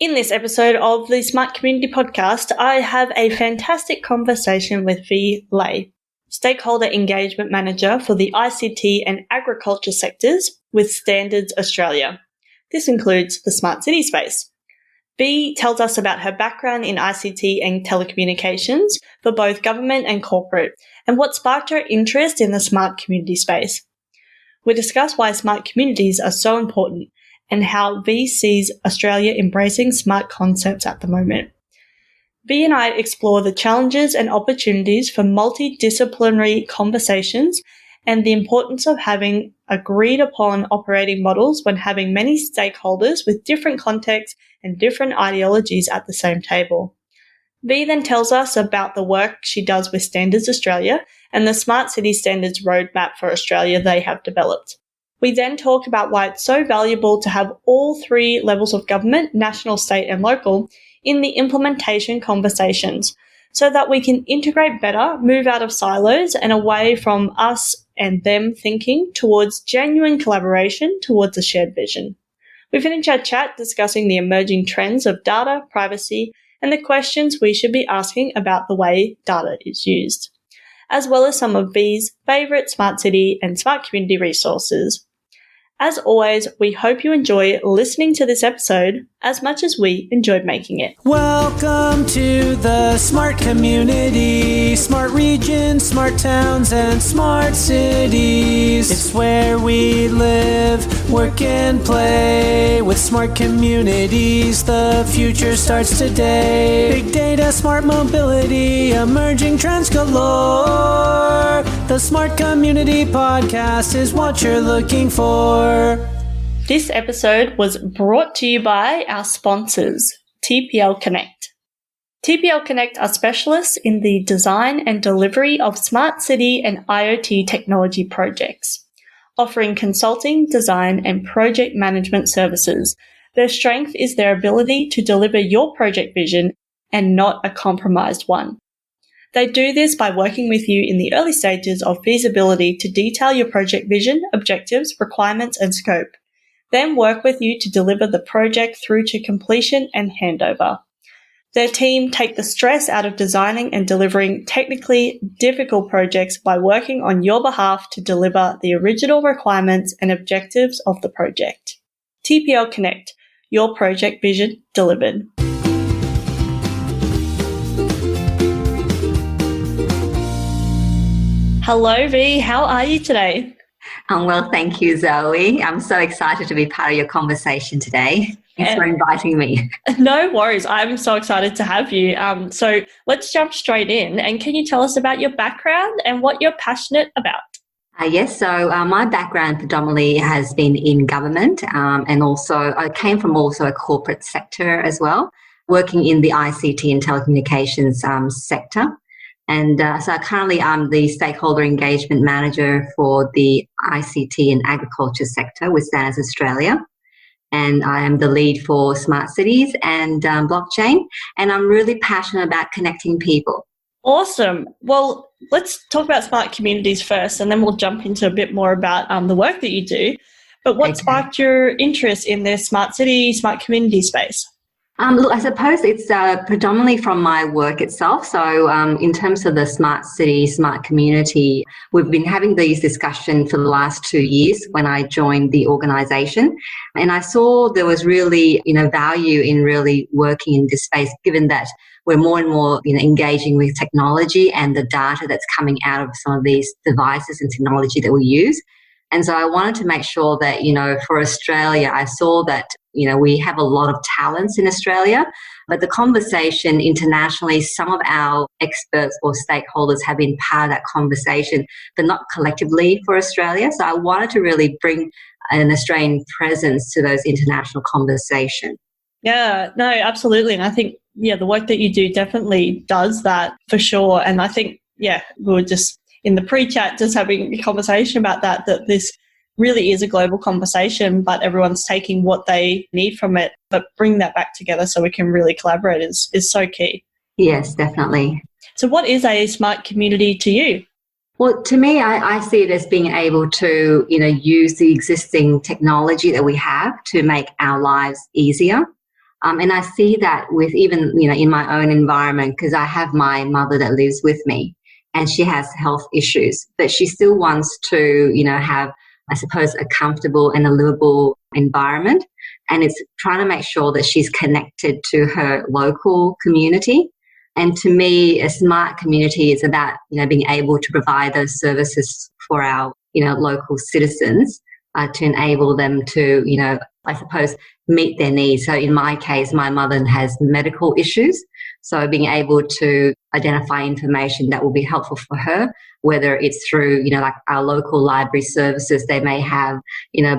In this episode of the Smart Community Podcast, I have a fantastic conversation with V. Lay, Stakeholder Engagement Manager for the ICT and Agriculture Sectors with Standards Australia. This includes the smart city space. V tells us about her background in ICT and telecommunications for both government and corporate, and what sparked her interest in the smart community space. We discuss why smart communities are so important and how V sees Australia embracing smart concepts at the moment. V and I explore the challenges and opportunities for multidisciplinary conversations and the importance of having agreed upon operating models when having many stakeholders with different contexts and different ideologies at the same table. V then tells us about the work she does with Standards Australia and the Smart City Standards Roadmap for Australia they have developed. We then talk about why it's so valuable to have all three levels of government, national, state and local, in the implementation conversations so that we can integrate better, move out of silos and away from us and them thinking towards genuine collaboration towards a shared vision. We finish our chat discussing the emerging trends of data, privacy and the questions we should be asking about the way data is used, as well as some of V's favourite smart city and smart community resources. As always, we hope you enjoy listening to this episode as much as we enjoyed making it. Welcome to the smart community, smart regions, smart towns, and smart cities. It's where we live, work, and play. With smart communities, the future starts today. Big data, smart mobility, emerging trends galore. The Smart Community Podcast is what you're looking for. This episode was brought to you by our sponsors, TPL Connect. TPL Connect are specialists in the design and delivery of smart city and IoT technology projects, offering consulting, design, and project management services. Their strength is their ability to deliver your project vision and not a compromised one. They do this by working with you in the early stages of feasibility to detail your project vision, objectives, requirements, and scope, then work with you to deliver the project through to completion and handover. Their team take the stress out of designing and delivering technically difficult projects by working on your behalf to deliver the original requirements and objectives of the project. TPL Connect, your project vision delivered. Hello, V. How are you today? Well, thank you, Zoe. I'm so excited to be part of your conversation today. Thanks for inviting me. No worries. I'm so excited to have you. So let's jump straight in. And can you tell us about your background and what you're passionate about? Yes, so my background predominantly has been in government and also I came from also a corporate sector as well, working in the ICT and telecommunications sector. And so currently I'm the Stakeholder Engagement Manager for the ICT and Agriculture Sector with Standards Australia. And I am the lead for smart cities and blockchain. And I'm really passionate about connecting people. Awesome. Well, let's talk about smart communities first, and then we'll jump into a bit more about the work that you do. But what sparked your interest in this smart city, smart community space? Look, I suppose it's predominantly from my work itself. So in terms of the smart city, smart community, we've been having these discussions for the last 2 years when I joined the organisation. And I saw there was really, value in really working in this space, given that we're more and more, engaging with technology and the data that's coming out of some of these devices and technology that we use. And so I wanted to make sure that, for Australia, I saw that, we have a lot of talents in Australia, but the conversation internationally, some of our experts or stakeholders have been part of that conversation, but not collectively for Australia. So I wanted to really bring an Australian presence to those international conversations. Yeah, no, absolutely. And I think, the work that you do definitely does that for sure. And I think, we were just in the pre-chat just having a conversation about that this really is a global conversation, but everyone's taking what they need from it, but bring that back together so we can really collaborate is so key. Yes, definitely. So what is a smart community to you? Well, to me, I see it as being able to, use the existing technology that we have to make our lives easier. And I see that with even, in my own environment, because I have my mother that lives with me and she has health issues, but she still wants to, have, I suppose, a comfortable and a livable environment. And it's trying to make sure that she's connected to her local community. And to me, a smart community is about, being able to provide those services for our, local citizens to enable them to, I suppose, meet their needs. So in my case, my mother has medical issues. So being able to identify information that will be helpful for her, whether it's through, like our local library services, they may have,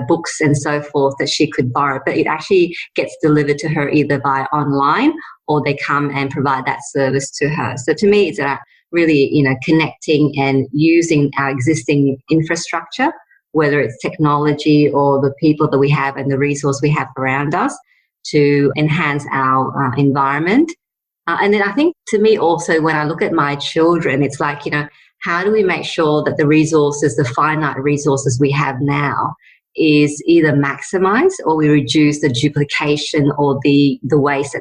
books and so forth that she could borrow, but it actually gets delivered to her either via online or they come and provide that service to her. So to me, it's about really, connecting and using our existing infrastructure, whether it's technology or the people that we have and the resource we have around us to enhance our environment. And then I think to me also, when I look at my children, it's like, how do we make sure that the resources, the finite resources we have now is either maximized or we reduce the duplication or the waste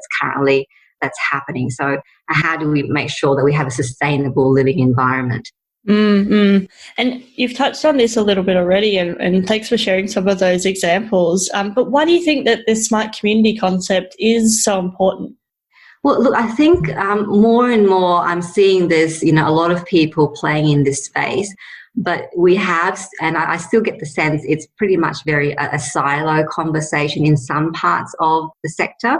that's happening. So how do we make sure that we have a sustainable living environment? Mm-hmm. And you've touched on this a little bit already, and thanks for sharing some of those examples. But why do you think that this smart community concept is so important? Well, look, I think more and more I'm seeing this, a lot of people playing in this space, but we have, and I still get the sense it's pretty much very a silo conversation in some parts of the sector.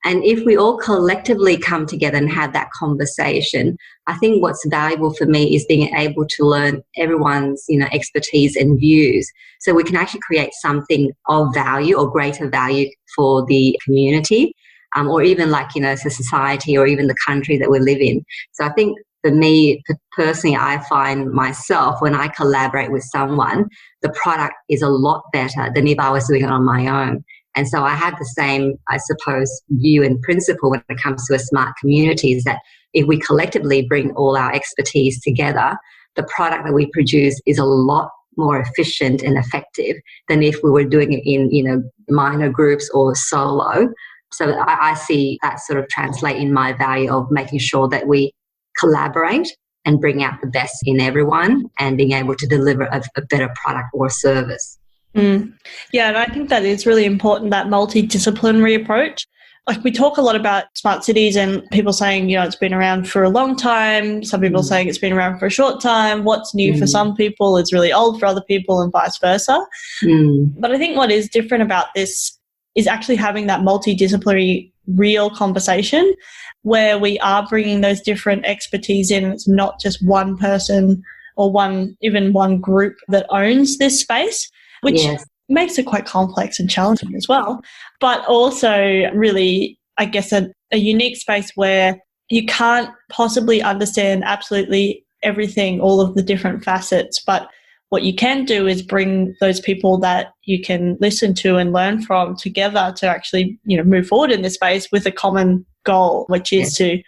And if we all collectively come together and have that conversation, I think what's valuable for me is being able to learn everyone's, expertise and views. So we can actually create something of value or greater value for the community, or even like, the society or even the country that we live in. So I think for me personally, I find myself when I collaborate with someone, the product is a lot better than if I was doing it on my own. And so I have the same, I suppose, view and principle when it comes to a smart community, is that if we collectively bring all our expertise together, the product that we produce is a lot more efficient and effective than if we were doing it in, minor groups or solo. So I see that sort of translate in my value of making sure that we collaborate and bring out the best in everyone and being able to deliver a better product or service. Yeah, and I think that is really important, that multidisciplinary approach. Like, we talk a lot about smart cities and people saying, it's been around for a long time. Some people saying it's been around for a short time. What's new for some people is really old for other people, and vice versa. But I think what is different about this is actually having that multidisciplinary real conversation where we are bringing those different expertise in. It's not just one person or even one group that owns this space, which makes it quite complex and challenging as well, but also really, I guess, a unique space where you can't possibly understand absolutely everything, all of the different facets, but what you can do is bring those people that you can listen to and learn from together to actually, move forward in this space with a common goal, which is to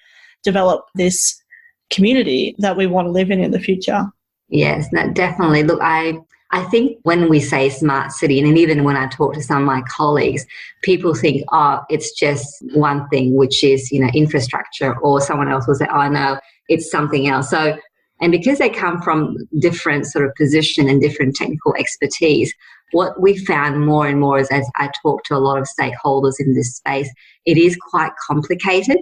develop this community that we want to live in the future. Yes, no, definitely. Look, I think when we say smart city, and even when I talk to some of my colleagues, people think, it's just one thing, which is, infrastructure, or someone else will say, no, it's something else. So, and because they come from different sort of position and different technical expertise, what we found more and more is, as I talk to a lot of stakeholders in this space, it is quite complicated.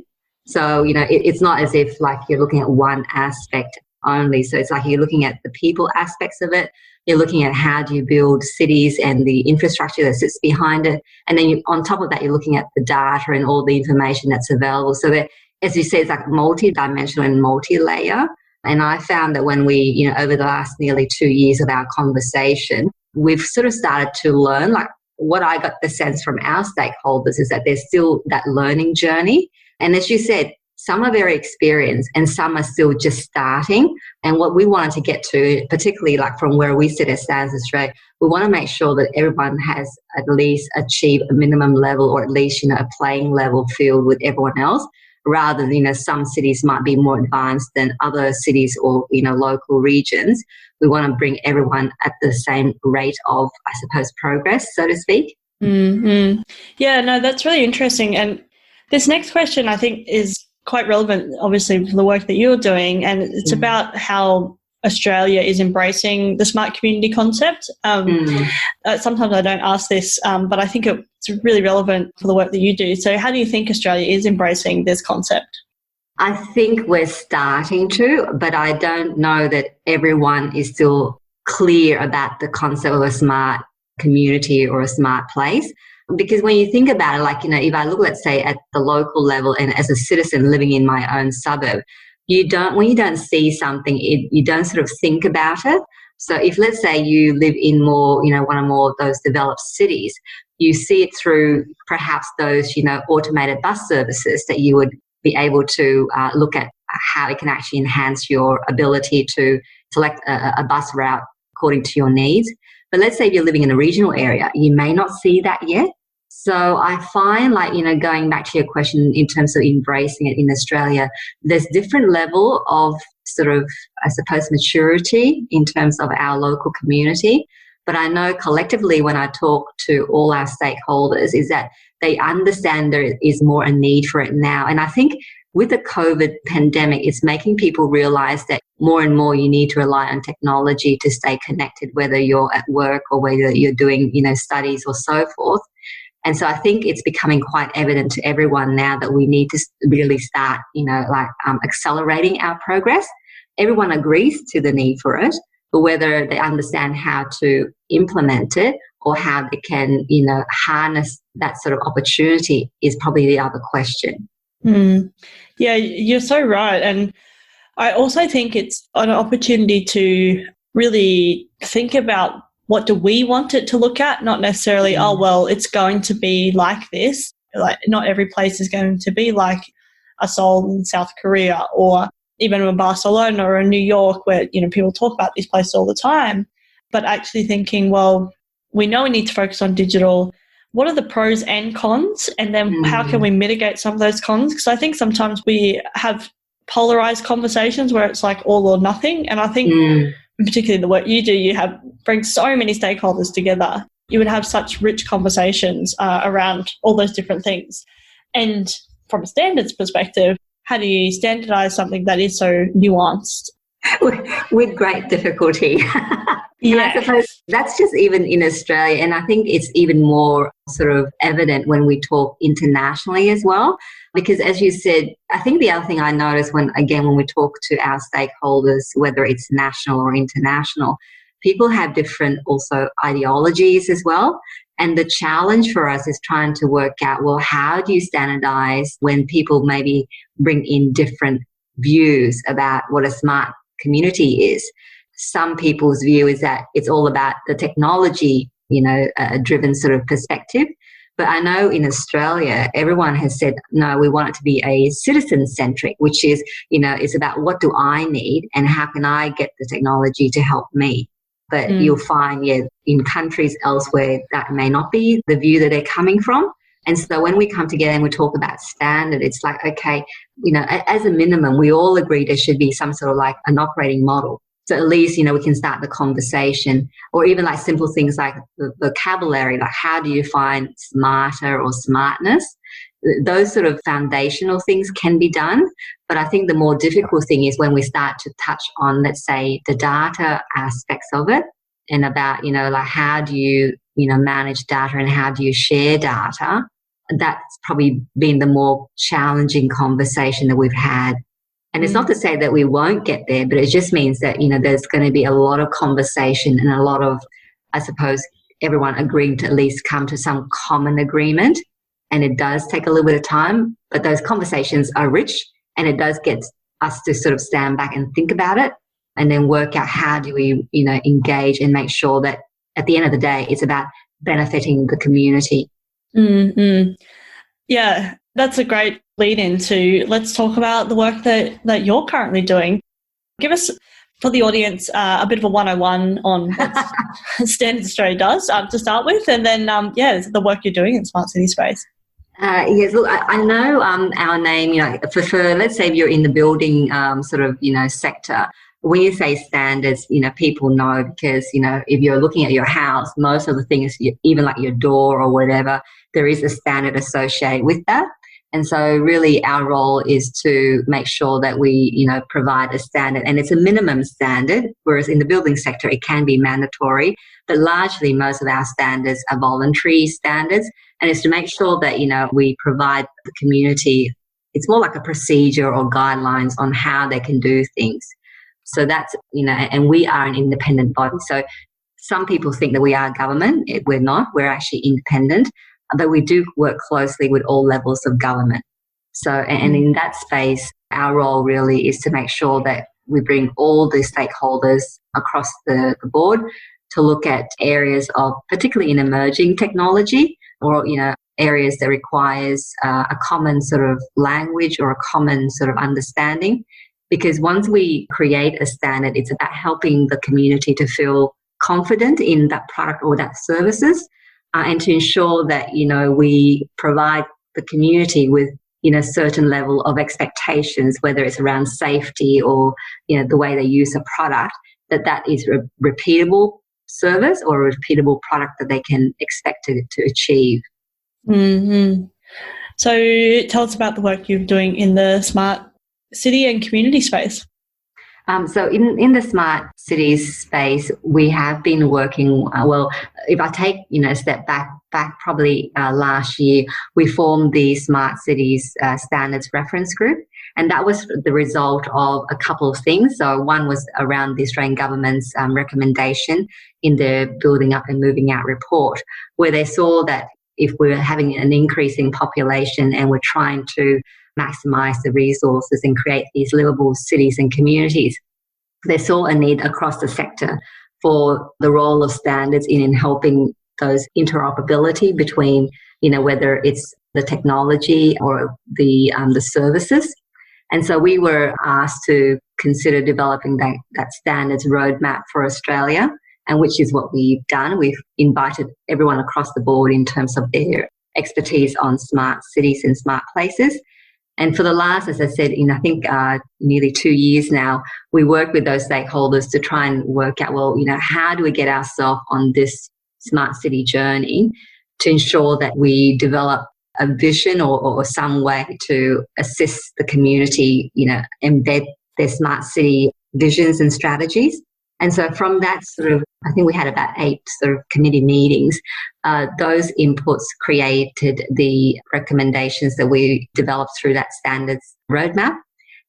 So, it's not as if like you're looking at one aspect only. So it's like you're looking at the people aspects of it. You're looking at how do you build cities and the infrastructure that sits behind it. And then on top of that, you're looking at the data and all the information that's available. So that, as you say, it's like multi-dimensional and multi-layer. And I found that when we, over the last nearly 2 years of our conversation, we've sort of started to learn, like what I got the sense from our stakeholders is that there's still that learning journey. And as you said, some are very experienced and some are still just starting. And what we wanted to get to, particularly like from where we sit as Standards Australia, we want to make sure that everyone has at least achieved a minimum level, or at least, a playing level field with everyone else, rather than, some cities might be more advanced than other cities or, local regions. We want to bring everyone at the same rate of, I suppose, progress, so to speak. Yeah, no, that's really interesting. And This next question, I think, is quite relevant, obviously, for the work that you're doing, and it's about how Australia is embracing the smart community concept. Sometimes I don't ask this, but I think it's really relevant for the work that you do. So how do you think Australia is embracing this concept? I think we're starting to, but I don't know that everyone is still clear about the concept of a smart community or a smart place. Because when you think about it, like, if I look, let's say, at the local level and as a citizen living in my own suburb, when you don't see something, you don't sort of think about it. So if, let's say, you live in more, one or more of those developed cities, you see it through perhaps those, automated bus services that you would be able to look at how it can actually enhance your ability to select a bus route according to your needs. But let's say if you're living in a regional area, you may not see that yet. So I find, like, going back to your question in terms of embracing it in Australia, there's different level of sort of, I suppose, maturity in terms of our local community. But I know collectively when I talk to all our stakeholders is that they understand there is more a need for it now. And I think with the COVID pandemic, it's making people realize that more and more you need to rely on technology to stay connected, whether you're at work or whether you're doing, studies or so forth. And so I think it's becoming quite evident to everyone now that we need to really start, accelerating our progress. Everyone agrees to the need for it, but whether they understand how to implement it or how they can, harness that sort of opportunity is probably the other question. Yeah, you're so right. And I also think it's an opportunity to really think about what do we want it to look at, not necessarily, it's going to be like this. Like, not every place is going to be like a Seoul in South Korea or even a Barcelona or a New York where, people talk about these places all the time. But actually thinking, well, we know we need to focus on digital. What are the pros and cons? And then how can we mitigate some of those cons? Because I think sometimes we have polarized conversations where it's like all or nothing. And I think particularly the work you do, bring so many stakeholders together. You would have such rich conversations around all those different things. And from a standards perspective, how do you standardize something that is so nuanced? With great difficulty. Yeah. I suppose that's just even in Australia. And I think it's even more sort of evident when we talk internationally as well. Because as you said, I think the other thing I notice when we talk to our stakeholders, whether it's national or international, people have different also ideologies as well. And the challenge for us is trying to work out, well, how do you standardize when people maybe bring in different views about what a smart community is? Some people's view is that it's all about the technology, driven sort of perspective. But I know in Australia, everyone has said, no, we want it to be a citizen-centric, which is, it's about what do I need and how can I get the technology to help me. But you'll find, in countries elsewhere, that may not be the view that they're coming from. And so when we come together and we talk about standard, it's like, okay, as a minimum, we all agree there should be some sort of like an operating model. So at least, we can start the conversation, or even like simple things like the vocabulary, like how do you find smarter or smartness? Those sort of foundational things can be done. But I think the more difficult thing is when we start to touch on, let's say, the data aspects of it and about, like how do you, manage data and how do you share data? That's probably been the more challenging conversation that we've had. And it's not to say that we won't get there, but it just means that, there's going to be a lot of conversation and a lot of, I suppose, everyone agreeing to at least come to some common agreement. And it does take a little bit of time, but those conversations are rich and it does get us to sort of stand back and think about it and then work out how do we, engage and make sure that at the end of the day, it's about benefiting the community. Mm-hmm. Yeah, that's a great lead into, let's talk about the work that you're currently doing. Give us, for the audience, a bit of a 101 on what Standards Australia does to start with, and then, the work you're doing in smart city space. Yes, look, I know our name, for let's say if you're in the building sector, when you say standards, people know because, if you're looking at your house, most of the things, even like your door or whatever, there is a standard associated with that. And so really our role is to make sure that we, provide a standard, and it's a minimum standard, whereas in the building sector, it can be mandatory, but largely most of our standards are voluntary standards. And it's to make sure that, we provide the community, it's more like a procedure or guidelines on how they can do things. So that's, and we are an independent body. So some people think that we are government. We're not. We're actually independent, but we do work closely with all levels of government. So, and in that space, our role really is to make sure that we bring all the stakeholders across the board to look at areas of, particularly in emerging technology, or, areas that requires a common sort of language or a common sort of understanding. Because once we create a standard, it's about helping the community to feel confident in that product or that services, and to ensure that, we provide the community with, certain level of expectations, whether it's around safety or, the way they use a product, that is a repeatable service or a repeatable product that they can expect to achieve. Mm-hmm. So tell us about the work you're doing in the smart city and community space. So in the smart cities space, we have been working, if I take, a step back probably last year, we formed the Smart Cities Standards Reference Group. And that was the result of a couple of things. So one was around the Australian government's recommendation in the Building Up and Moving Out report, where they saw that if we're having an increasing population and we're trying to maximise the resources and create these livable cities and communities, they saw a need across the sector for the role of standards in helping those interoperability between, whether it's the technology or the services. And so we were asked to consider developing that standards roadmap for Australia, and which is what we've done. We've invited everyone across the board in terms of their expertise on smart cities and smart places. And for the last, as I said, I think nearly 2 years now, we work with those stakeholders to try and work out, how do we get ourselves on this smart city journey to ensure that we develop a vision or some way to assist the community, embed their smart city visions and strategies. And so from that I think we had about 8 committee meetings. Those inputs created the recommendations that we developed through that standards roadmap.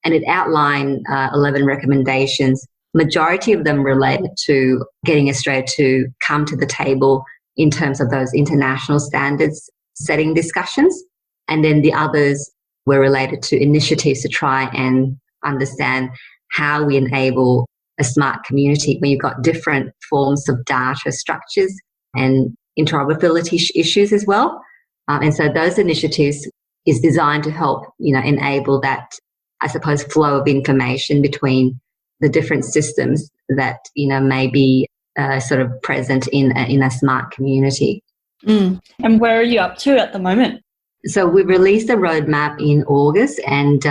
And it outlined 11 recommendations. Majority of them related to getting Australia to come to the table in terms of those international standards setting discussions. And then the others were related to initiatives to try and understand how we enable a smart community when you've got different forms of data structures and interoperability issues as well. And so those initiatives is designed to help, enable that, I suppose, flow of information between the different systems that, may be present in a smart community. Mm. And where are you up to at the moment? So we released a roadmap in August, and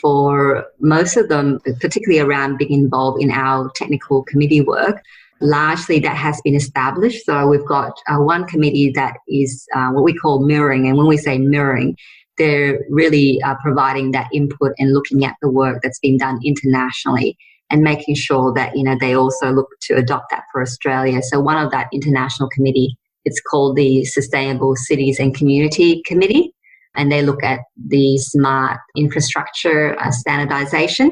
for most of them, particularly around being involved in our technical committee work, largely that has been established. So we've got one committee that is what we call mirroring. And when we say mirroring, they're really providing that input and looking at the work that's been done internationally and making sure that, they also look to adopt that for Australia. So one of that international committee, it's called the Sustainable Cities and Community Committee, and they look at the smart infrastructure standardisation.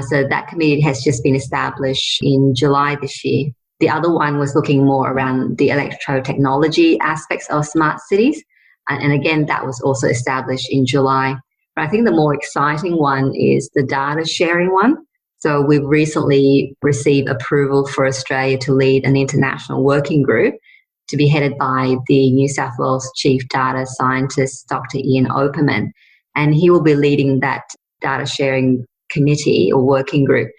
So that committee has just been established in July this year. The other one was looking more around the electro-technology aspects of smart cities, and again, that was also established in July. But I think the more exciting one is the data sharing one. So we've recently received approval for Australia to lead an international working group to be headed by the New South Wales Chief Data Scientist, Dr. Ian Opperman. And he will be leading that data sharing committee or working group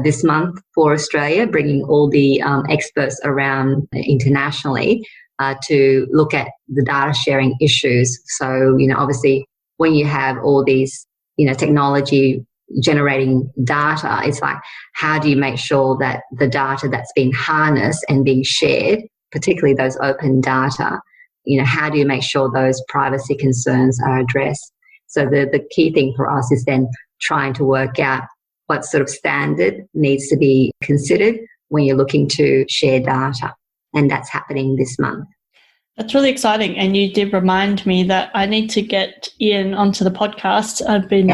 this month for Australia, bringing all the experts around internationally to look at the data sharing issues. So, obviously when you have all these, technology generating data, it's like, how do you make sure that the data that's being harnessed and being shared, particularly those open data, how do you make sure those privacy concerns are addressed? So the key thing for us is then trying to work out what sort of standard needs to be considered when you're looking to share data. And that's happening this month. That's really exciting. And you did remind me that I need to get Ian onto the podcast. I've been,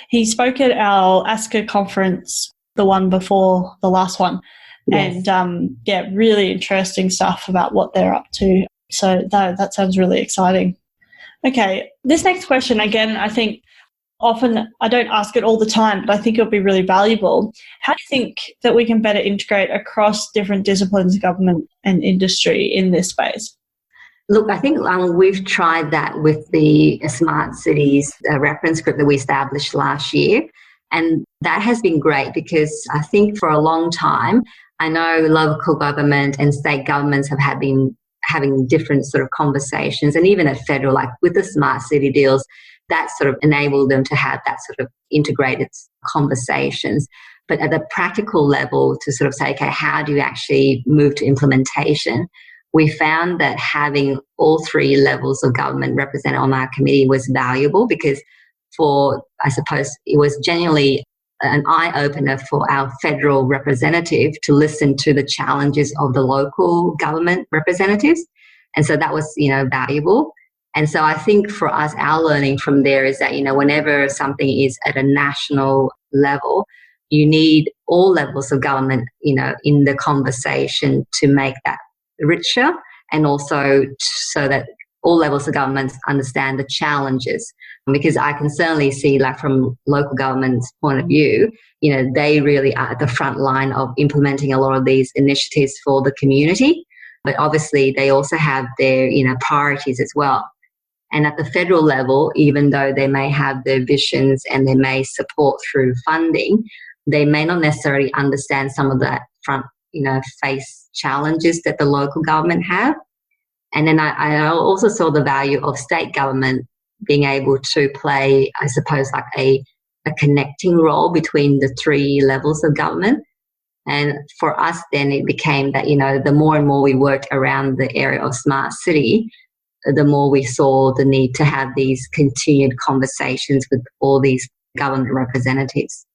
he spoke at our ASCA conference, the one before the last one. Yes. And, really interesting stuff about what they're up to. So that sounds really exciting. Okay, this next question, again, I think often I don't ask it all the time, but I think it'll be really valuable. How do you think that we can better integrate across different disciplines of government and industry in this space? Look, I think we've tried that with the Smart Cities reference group that we established last year. And that has been great because I think for a long time, I know local government and state governments have been having different sort of conversations, and even at federal, like with the smart city deals, that sort of enabled them to have that sort of integrated conversations. But at the practical level, to sort of say, okay, how do you actually move to implementation? We found that having all three levels of government represented on our committee was valuable because I suppose it was genuinely an eye-opener for our federal representative to listen to the challenges of the local government representatives. And so that was, valuable. And so I think for us, our learning from there is that, whenever something is at a national level, you need all levels of government, in the conversation to make that richer, and also so that all levels of government understand the challenges. Because I can certainly see, like from local government's point of view, they really are at the front line of implementing a lot of these initiatives for the community. But obviously they also have their, priorities as well. And at the federal level, even though they may have their visions and they may support through funding, they may not necessarily understand some of that front, face challenges that the local government have. And then I also saw the value of state government being able to play, I suppose, like a connecting role between the three levels of government. And for us, then it became that, the more and more we worked around the area of smart city, the more we saw the need to have these continued conversations with all these government representatives.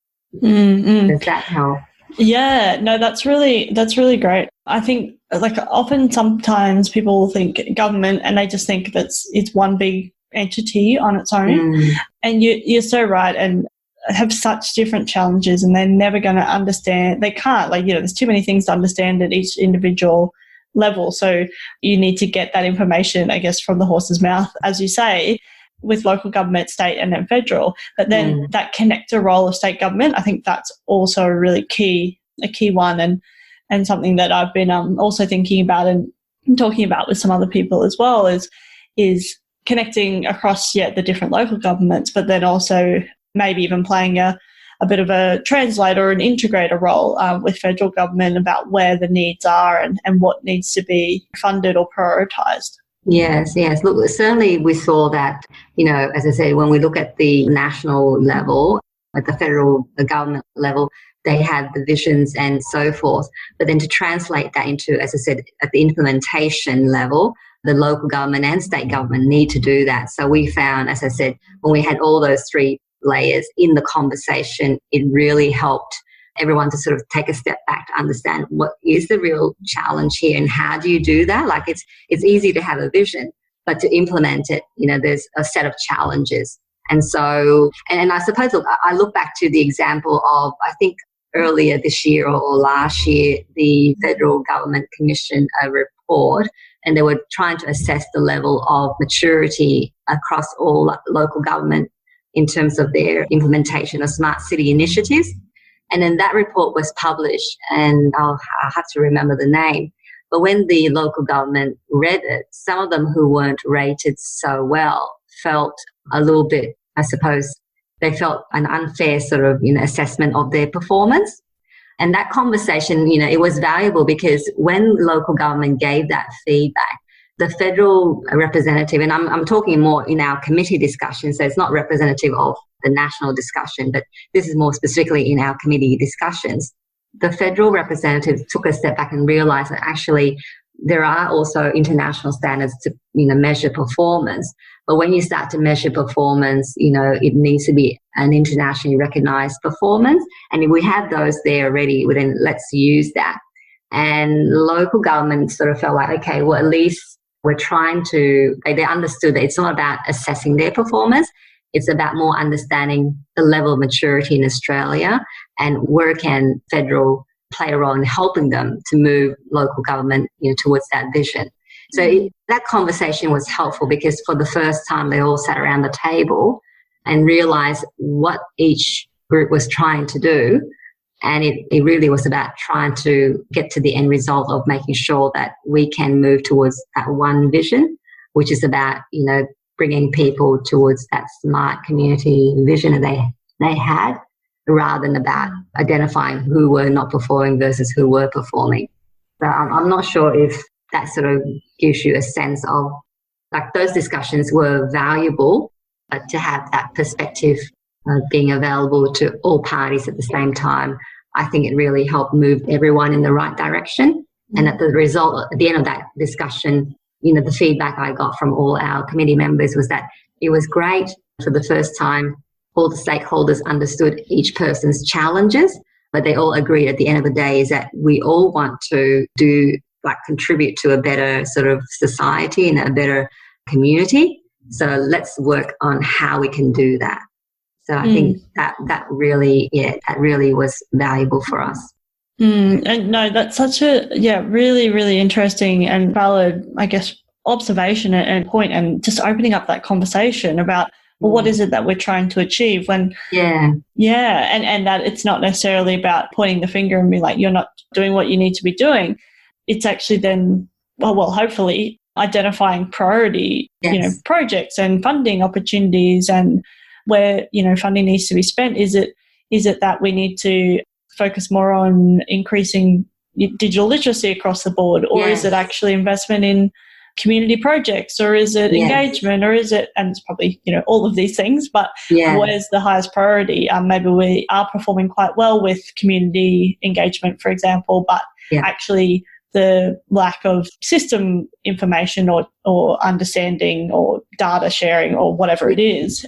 Mm-hmm. Does that help? Yeah, no, that's really great. I think sometimes people think government and they just think it's one big entity on its own. And you're so right, and have such different challenges, and they're never going to understand. They can't, there's too many things to understand at each individual level. So you need to get that information, I guess, from the horse's mouth, as you say, with local government, state, and then federal. But then that connector role of state government, I think that's also a really key one, and something that I've been also thinking about and talking about with some other people as well is connecting across the different local governments, but then also maybe even playing a bit of a translator or an integrator role with federal government about where the needs are and what needs to be funded or prioritised. Yes. Look, certainly we saw that, as I said, when we look at the national level, at the federal government level, they have the visions and so forth. But then to translate that into, as I said, at the implementation level, the local government and state government need to do that. So we found, as I said, when we had all those three layers in the conversation, it really helped everyone to sort of take a step back to understand what is the real challenge here and how do you do that? Like it's easy to have a vision, but to implement it, there's a set of challenges. And so, and I suppose, look, I look back to the example of, I think earlier this year or last year, the federal government commissioned a report, and they were trying to assess the level of maturity across all local government in terms of their implementation of smart city initiatives. And then that report was published, and I'll have to remember the name. But when the local government read it, some of them who weren't rated so well felt a little bit, I suppose, they felt an unfair sort of, assessment of their performance. And that conversation, it was valuable because when local government gave that feedback, the federal representative, and I'm talking more in our committee discussion, so it's not representative of the national discussion, but this is more specifically in our committee discussions. The federal representative took a step back and realised that actually there are also international standards to measure performance. But when you start to measure performance, it needs to be an internationally recognized performance. And if we have those there already, well, then let's use that. And local government sort of felt like, okay, well, at least we're trying to, they understood that it's not about assessing their performance. It's about more understanding the level of maturity in Australia and where can federal play a role in helping them to move local government towards that vision. So that conversation was helpful because for the first time they all sat around the table and realised what each group was trying to do. And it really was about trying to get to the end result of making sure that we can move towards that one vision, which is about, bringing people towards that smart community vision that they had, rather than about identifying who were not performing versus who were performing. So I'm not sure if that sort of gives you a sense of, like, those discussions were valuable, but to have that perspective being available to all parties at the same time, I think it really helped move everyone in the right direction. And at the end of that discussion, the feedback I got from all our committee members was that it was great. For the first time, all the stakeholders understood each person's challenges, but they all agreed at the end of the day is that we all want to contribute to a better sort of society and a better community. So let's work on how we can do that. So I think that really was valuable for us. And no, that's such a, really, really interesting and valid, I guess, observation and point, and just opening up that conversation about, well, what is it that we're trying to achieve when, and that it's not necessarily about pointing the finger and being like, you're not doing what you need to be doing. It's actually then, well, hopefully identifying priority, projects and funding opportunities and where, funding needs to be spent. Is it that we need to focus more on increasing digital literacy across the board, or is it actually investment in community projects, or is it engagement, or is it, and it's probably, all of these things, but where's the highest priority? Maybe we are performing quite well with community engagement, for example, but actually the lack of system information or understanding or data sharing or whatever it is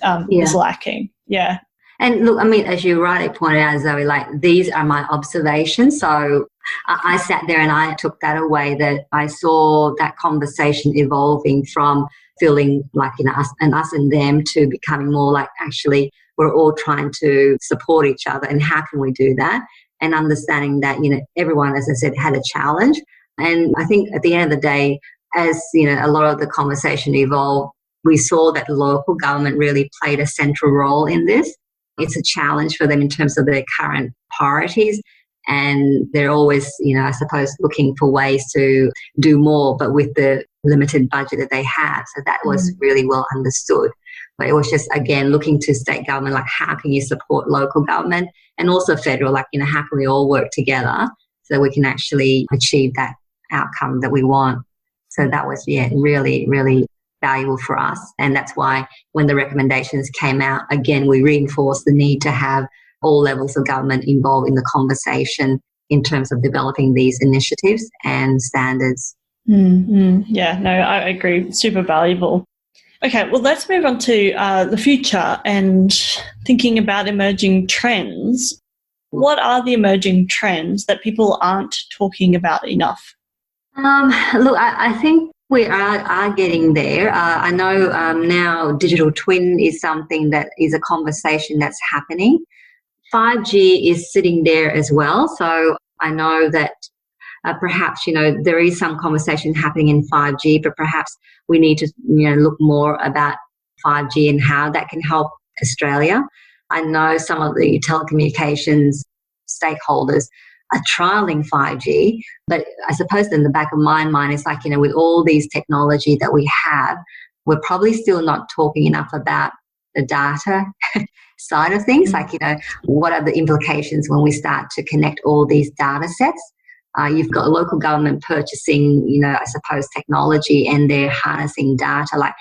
lacking. Yeah. And look, I mean, as you rightly pointed out, Zoe, like, these are my observations. So I sat there and I took that away, that I saw that conversation evolving from feeling like, us and them, to becoming more like, actually, we're all trying to support each other, and how can we do that? And understanding that, everyone, as I said, had a challenge. And I think at the end of the day, as, a lot of the conversation evolved, we saw that local government really played a central role in this. It's a challenge for them in terms of their current priorities, and they're always, I suppose, looking for ways to do more, but with the limited budget that they have. So that was really well understood. But it was just, again, looking to state government, like, how can you support local government, and also federal, like, how can we all work together so we can actually achieve that outcome that we want. So that was, really, really valuable for us. And that's why when the recommendations came out, again, we reinforced the need to have all levels of government involved in the conversation in terms of developing these initiatives and standards. Yeah, no, I agree. Super valuable. Okay, well, let's move on to the future and thinking about emerging trends. What are the emerging trends that people aren't talking about enough? Look, I think we are getting there. I know now digital twin is something that is a conversation that's happening. 5G is sitting there as well. So I know that perhaps, there is some conversation happening in 5G, but perhaps we need to, look more about 5G and how that can help Australia. I know some of the telecommunications stakeholders are trialling 5G, but I suppose in the back of my mind is like, with all these technology that we have, we're probably still not talking enough about the data side of things. Like, what are the implications when we start to connect all these data sets? You've got local government purchasing, I suppose, technology, and they're harnessing data. Like,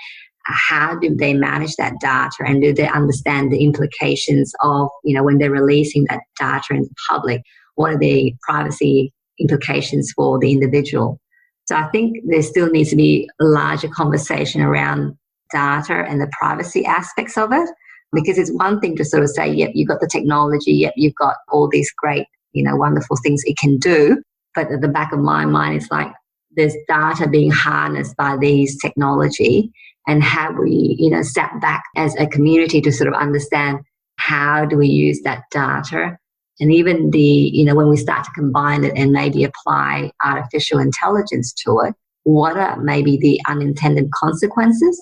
how do they manage that data, and do they understand the implications of, when they're releasing that data into the public? What are the privacy implications for the individual? So I think there still needs to be a larger conversation around data and the privacy aspects of it. Because it's one thing to sort of say, yep, you've got the technology, yep, you've got all these great, wonderful things it can do. But at the back of my mind, it's like there's data being harnessed by these technology, and have we, sat back as a community to sort of understand how do we use that data? And even when we start to combine it and maybe apply artificial intelligence to it, what are maybe the unintended consequences?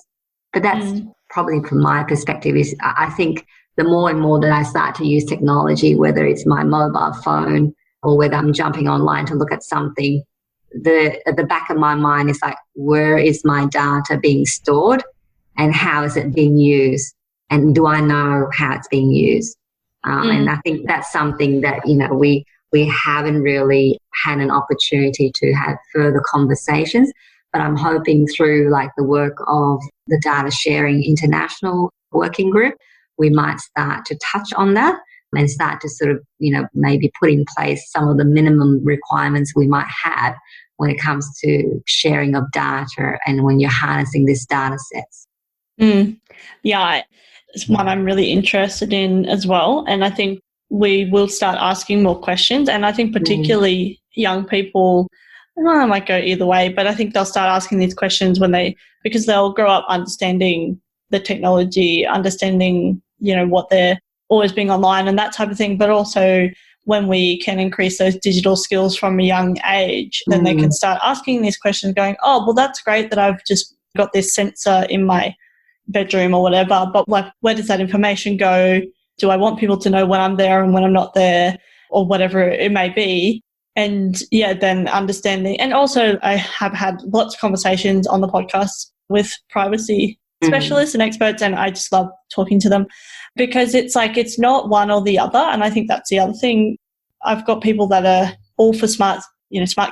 But that's probably from my perspective is I think the more and more that I start to use technology, whether it's my mobile phone or whether I'm jumping online to look at something, at the back of my mind is like, where is my data being stored and how is it being used? And do I know how it's being used? And I think that's something that, we haven't really had an opportunity to have further conversations. But I'm hoping through like the work of the Data Sharing International Working Group, we might start to touch on that and start to sort of, maybe put in place some of the minimum requirements we might have when it comes to sharing of data and when you're harnessing these data sets. Yeah, it's one I'm really interested in as well. And I think we will start asking more questions. And I think particularly young people, well, it might go either way, but I think they'll start asking these questions because they'll grow up understanding the technology, understanding, what they're always being online and that type of thing. But also when we can increase those digital skills from a young age, then they can start asking these questions going, oh, well, that's great that I've just got this sensor in my bedroom or whatever, but like, where does that information go? Do I want people to know when I'm there and when I'm not there or whatever it may be? And then understanding. And also I have had lots of conversations on the podcast with privacy specialists and experts, and I just love talking to them because it's like it's not one or the other. And I think that's the other thing. I've got people that are all for smart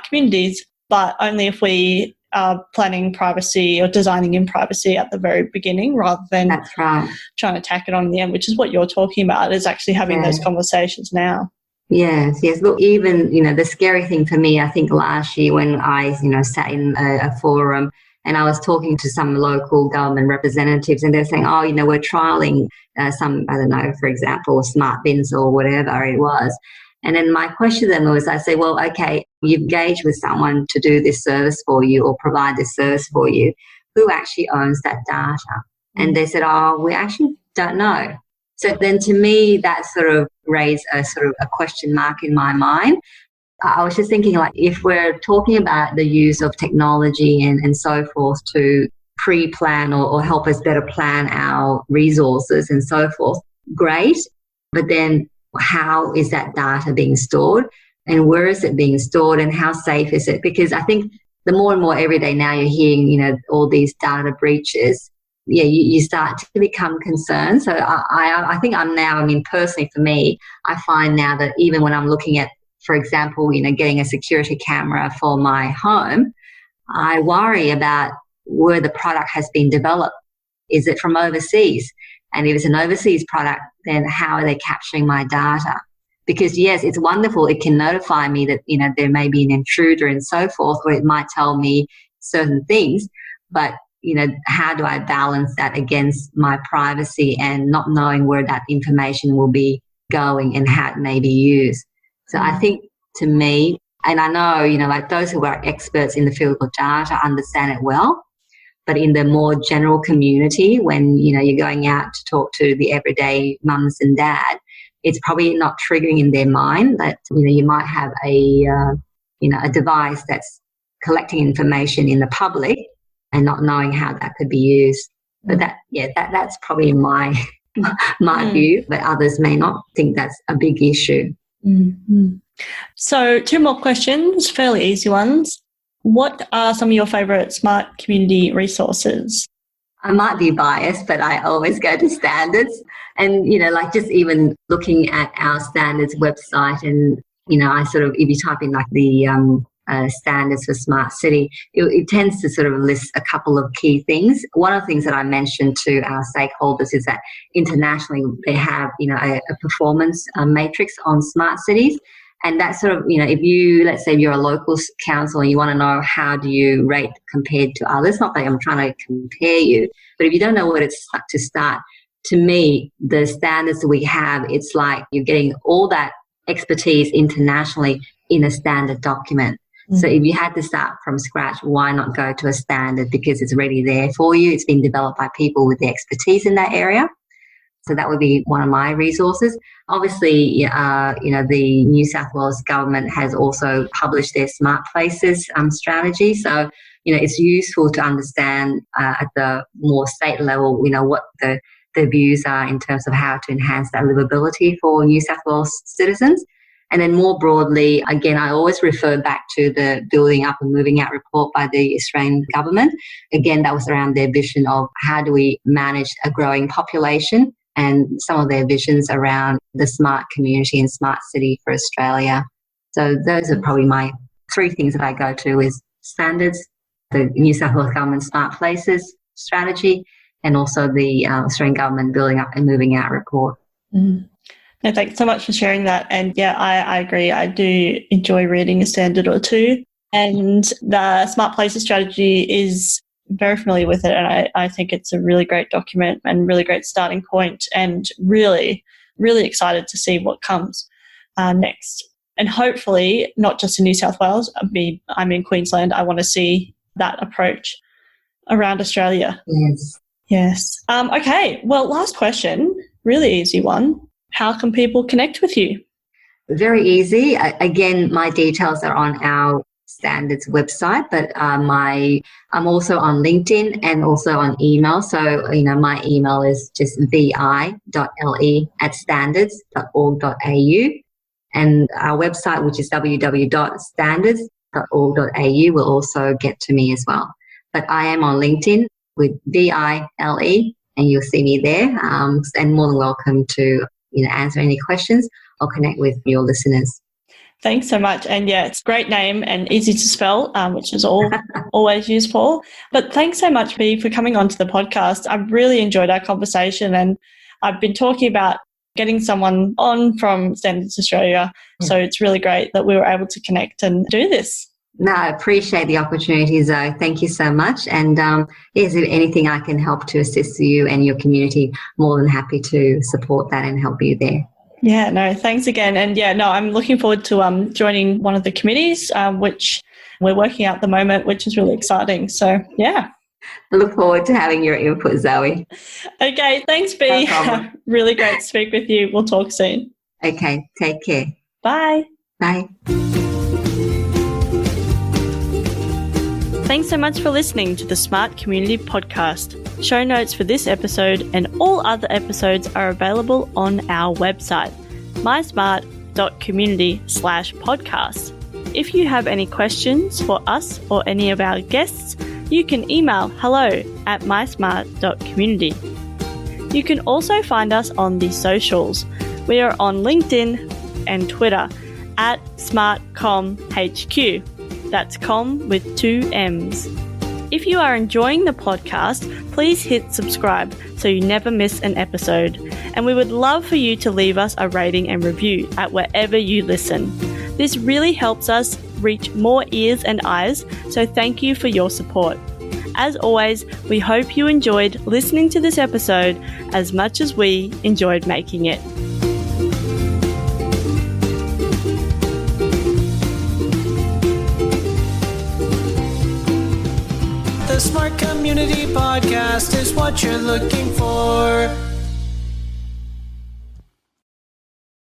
communities, but only if we are planning privacy or designing in privacy at the very beginning rather than that's right. trying to tack it on in the end, which is what you're talking about, is actually having those conversations now. Yes. Look, even, the scary thing for me, I think last year when I, sat in a forum and I was talking to some local government representatives and they're saying, oh, we're trialling some, I don't know, for example, smart bins or whatever it was. And then my question to them was, I say, well, okay, you've engaged with someone to do this service for you or provide this service for you. Who actually owns that data? And they said, oh, we actually don't know. So then to me, that sort of raised a question mark in my mind. I was just thinking, like, if we're talking about the use of technology and so forth to pre-plan or help us better plan our resources and so forth, great. But then how is that data being stored and where is it being stored and how safe is it? Because I think the more and more every day now you're hearing, all these data breaches, you start to become concerned. So I think personally for me, I find now that even when I'm looking at, for example, getting a security camera for my home, I worry about where the product has been developed. Is it from overseas? And if it's an overseas product, then how are they capturing my data? Because yes, it's wonderful. It can notify me that, there may be an intruder and so forth, or it might tell me certain things. But, how do I balance that against my privacy and not knowing where that information will be going and how it may be used? So I think to me, and I know, like those who are experts in the field of data understand it well, but in the more general community, when, you're going out to talk to the everyday mums and dad, it's probably not triggering in their mind that, you might have a device that's collecting information in the public and not knowing how that could be used. But that's probably my view, but others may not think that's a big issue. Mm-hmm. So 2 more questions, fairly easy ones. What are some of your favourite smart community resources? I might be biased, but I always go to standards. And, like just even looking at our standards website and, I sort of, if you type in like the standards for smart city, it tends to sort of list a couple of key things. One of the things that I mentioned to our stakeholders is that internationally they have, a performance matrix on smart cities. And that sort of, let's say you're a local council and you want to know how do you rate compared to others, not that I'm trying to compare you, but if you don't know where to start, to me, the standards that we have, it's like you're getting all that expertise internationally in a standard document. So if you had to start from scratch, why not go to a standard? Because it's already there for you. It's been developed by people with the expertise in that area. So that would be one of my resources. Obviously, the New South Wales government has also published their Smart Places strategy. So, it's useful to understand at the more state level, what the views are in terms of how to enhance that livability for New South Wales citizens. And then more broadly, again, I always refer back to the Building Up and Moving Out report by the Australian government. Again, that was around their vision of how do we manage a growing population and some of their visions around the smart community and smart city for Australia. So those are probably my three things that I go to is standards, the New South Wales government Smart Places strategy, and also the Australian government Building Up and Moving Out report. No, thanks so much for sharing that. And yeah, I agree. I do enjoy reading a standard or two. And the Smart Places strategy is very familiar with it. And I think it's a really great document and really great starting point, and really, really excited to see what comes next. And hopefully not just in New South Wales. I'm in Queensland. I want to see that approach around Australia. Yes. Okay. Well, last question, really easy one. How can people connect with you? Very easy. Again, my details are on our standards website, but I'm also on LinkedIn and also on email. So, my email is just vi.le@standards.org.au. And our website, which is www.standards.org.au, will also get to me as well. But I am on LinkedIn with VILE, and you'll see me there. And more than welcome to answer any questions or connect with your listeners. Thanks so much. And yeah, it's a great name and easy to spell, which is always useful. But thanks so much, Bea, for coming onto the podcast. I've really enjoyed our conversation, and I've been talking about getting someone on from Standards Australia. So it's really great that we were able to connect and do this. No, I appreciate the opportunity, Zoe. Thank you so much. And yes, if anything I can help to assist you and your community, more than happy to support that and help you there. Yeah, no, thanks again. And yeah, no, I'm looking forward to joining one of the committees, which we're working out at the moment, which is really exciting. So yeah. I look forward to having your input, Zoe. Okay, thanks, Bea. No really great to speak with you. We'll talk soon. Okay, take care. Bye. Bye. Thanks so much for listening to the Smart Community Podcast. Show notes for this episode and all other episodes are available on our website, mysmart.community/podcast. If you have any questions for us or any of our guests, you can email hello@mysmart.community. You can also find us on the socials. We are on LinkedIn and Twitter @SmartComHQ. That's com with 2 M's. If you are enjoying the podcast, please hit subscribe so you never miss an episode. And we would love for you to leave us a rating and review at wherever you listen. This really helps us reach more ears and eyes, so thank you for your support. As always, we hope you enjoyed listening to this episode as much as we enjoyed making it. The Smart Community Podcast is what you're looking for.